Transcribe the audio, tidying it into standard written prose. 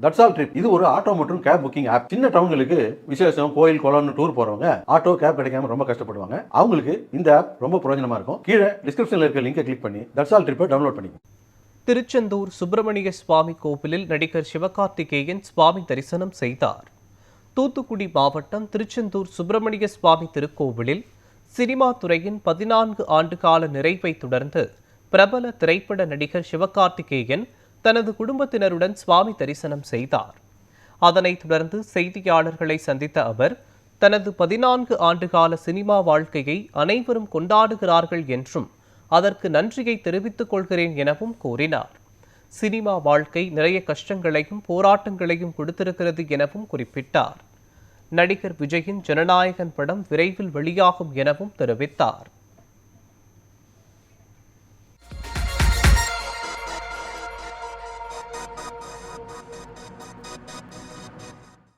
That's all trip இது ஒரு auto மற்றும் கேப் புக்கிங் ஆப். சின்ன டவுன்களுக்கு விசேஷம், கோயில், குளம்னு டூர் போறவங்க ஆட்டோ கேப் கிடைக்காம ரொம்ப கஷ்டப்படுவாங்க. அவங்களுக்கு இந்த ஆப் ரொம்ப பிரயோஜனமா இருக்கும். கீழே டிஸ்கிரிப்ஷன்ல இருக்க லிங்கை கிளிக் பண்ணி தட்ஸ் ஆல் ட்ரிப்பை டவுன்லோட் பண்ணிக்கோங்க. திருச்செந்தூர் சுப்பிரமணிய சுவாமி கோவிலில் நடிகர் சிவகார்த்திகேயன் சுவாமி தரிசனம் செய்தார். தூத்துக்குடி மாவட்டம் திருச்செந்தூர் சுப்பிரமணிய சுவாமி திருக்கோவிலில் சினிமா துறையின் 14 ஆண்டுகால நிறைவை தொடர்ந்து பிரபல திரைப்பட நடிகர் சிவகார்த்திகேயன் தனது குடும்பத்தினருடன் சுவாமி தரிசனம் செய்தார். அதனைத் தொடர்ந்து செய்தியாளர்களை சந்தித்த அவர் தனது 14 ஆண்டுகால சினிமா வாழ்க்கையை அனைவரும் கொண்டாடுகிறார்கள் என்றும் அதற்கு நன்றியை தெரிவித்துக் கொள்கிறேன் எனவும் கூறினார். சினிமா வாழ்க்கை நிறைய கஷ்டங்களையும் போராட்டங்களையும் கொடுத்திருக்கிறது எனவும் குறிப்பிட்டார். நடிகர் விஜயின் ஜனநாயகன் படம் விரைவில் வெளியாகும் எனவும் தெரிவித்தார்.